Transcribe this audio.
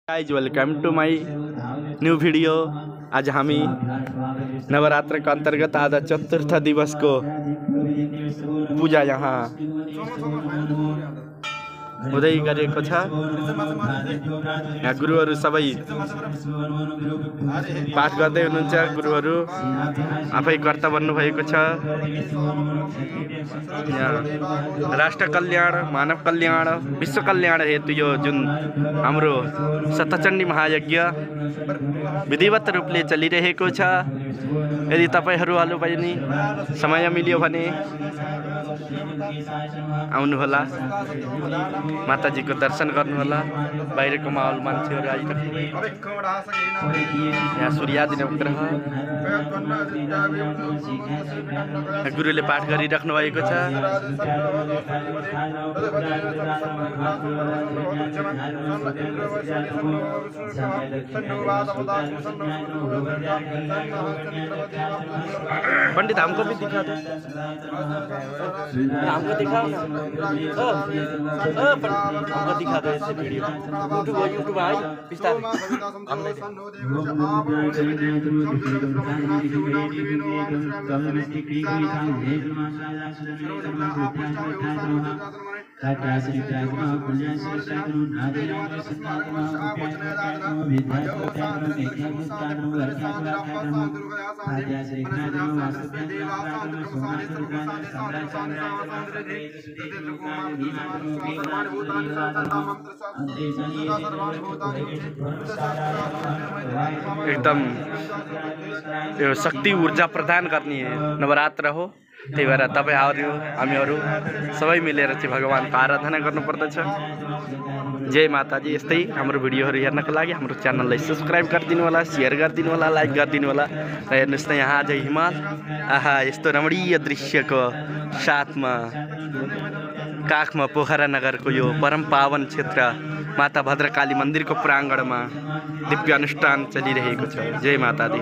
Guys welcome to my new video. आज हामी नवरात्र का अंतर्गत आज चतुर्थ दिवस को पूजा यहाँ हुँदै गरेको छ। यहाँ गुरुहरू सबै पाठ गर्दै हुनुहुन्छ। गुरुहरू आफै कर्ता बन्नु भएको छ। यहाँ राष्ट्र कल्याण, मानव कल्याण, विश्व कल्याण हेतु यो जुन हाम्रो सप्तचण्डी महायज्ञ विधिवत रूपले चलिरहेको छ। यदि तपाईहरुले पनि समय मिल्यो भने आउनुहोला, माताजीको दर्शन गर्नुहोला। बाहिरको माहौल मान्छेहरू आइरहेको, यहाँ सूर्यादि नवग्रह गुरुले पाठ गरिराख्नु भएको छ। पंडित हमको भी दिखा दो, हमको दिखाओ ना। हमको दिखा दो ऐसे वीडियो। यूट्यूब आई पिस्ता एकदम यो शक्ति ऊर्जा प्रदान गर्ने नवरात्र हो। त्यही भएर तपाईहरु हामीहरु सबै मिलेर चाहिँ भगवानको आराधना गर्नुपर्दछ। जय माताजी। यस्तै हाम्रो भिडियोहरु हेर्नको लागि हाम्रो च्यानललाई सब्स्क्राइब गरिदिनु होला, शेयर गरिदिनु होला, लाइक गरिदिनु होला। र हेर्नुस् त यहाँ आज हिमाल, आहा यस्तो रमणीय दृश्यको साथमा काखमा पोखरा नगरको यो परम पावन क्षेत्र माता भद्रकाली मन्दिरको प्राङ्गणमा दिव्य अनुष्ठान चलिरहेको छ। जय मातादी।